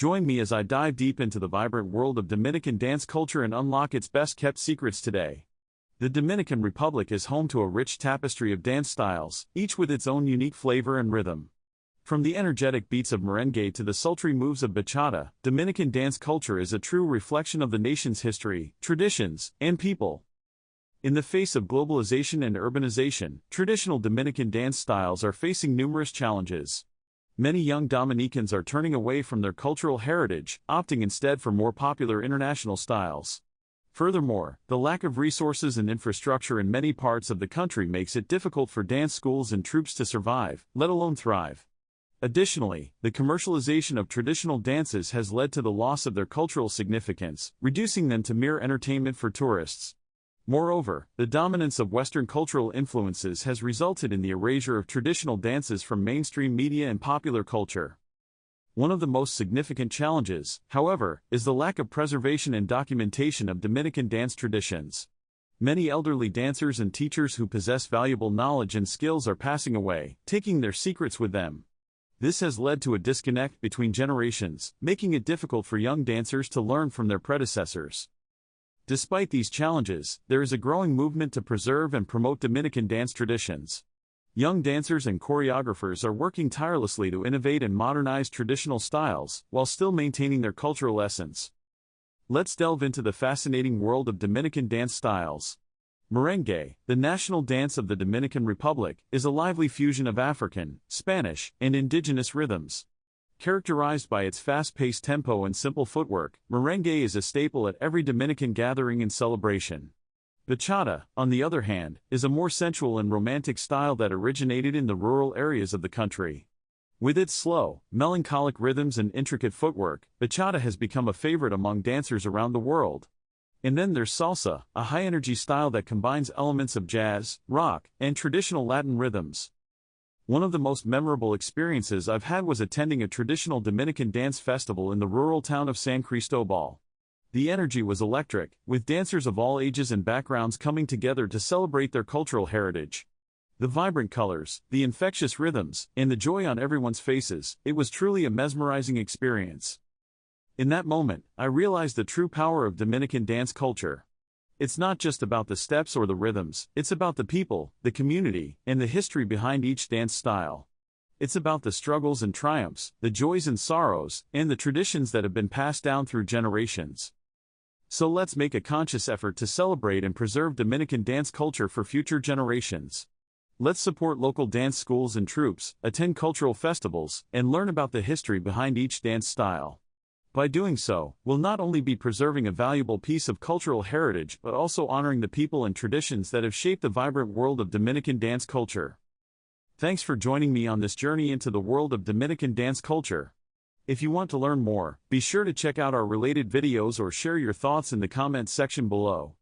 Join me as I dive deep into the vibrant world of Dominican dance culture and unlock its best-kept secrets today. The Dominican Republic is home to a rich tapestry of dance styles, each with its own unique flavor and rhythm. From the energetic beats of merengue to the sultry moves of bachata, Dominican dance culture is a true reflection of the nation's history, traditions, and people. In the face of globalization and urbanization, traditional Dominican dance styles are facing numerous challenges. Many young Dominicans are turning away from their cultural heritage, opting instead for more popular international styles. Furthermore, the lack of resources and infrastructure in many parts of the country makes it difficult for dance schools and troupes to survive, let alone thrive. Additionally, the commercialization of traditional dances has led to the loss of their cultural significance, reducing them to mere entertainment for tourists. Moreover, the dominance of Western cultural influences has resulted in the erasure of traditional dances from mainstream media and popular culture. One of the most significant challenges, however, is the lack of preservation and documentation of Dominican dance traditions. Many elderly dancers and teachers who possess valuable knowledge and skills are passing away, taking their secrets with them. This has led to a disconnect between generations, making it difficult for young dancers to learn from their predecessors. Despite these challenges, there is a growing movement to preserve and promote Dominican dance traditions. Young dancers and choreographers are working tirelessly to innovate and modernize traditional styles, while still maintaining their cultural essence. Let's delve into the fascinating world of Dominican dance styles. Merengue, the national dance of the Dominican Republic, is a lively fusion of African, Spanish, and indigenous rhythms. Characterized by its fast-paced tempo and simple footwork, merengue is a staple at every Dominican gathering and celebration. Bachata, on the other hand, is a more sensual and romantic style that originated in the rural areas of the country. With its slow, melancholic rhythms and intricate footwork, bachata has become a favorite among dancers around the world. And then there's salsa, a high-energy style that combines elements of jazz, rock, and traditional Latin rhythms. One of the most memorable experiences I've had was attending a traditional Dominican dance festival in the rural town of San Cristobal. The energy was electric, with dancers of all ages and backgrounds coming together to celebrate their cultural heritage. The vibrant colors, the infectious rhythms, and the joy on everyone's faces, it was truly a mesmerizing experience. In that moment, I realized the true power of Dominican dance culture. It's not just about the steps or the rhythms, it's about the people, the community, and the history behind each dance style. It's about the struggles and triumphs, the joys and sorrows, and the traditions that have been passed down through generations. So let's make a conscious effort to celebrate and preserve Dominican dance culture for future generations. Let's support local dance schools and troupes, attend cultural festivals, and learn about the history behind each dance style. By doing so, we'll not only be preserving a valuable piece of cultural heritage but also honoring the people and traditions that have shaped the vibrant world of Dominican dance culture. Thanks for joining me on this journey into the world of Dominican dance culture. If you want to learn more, be sure to check out our related videos or share your thoughts in the comments section below.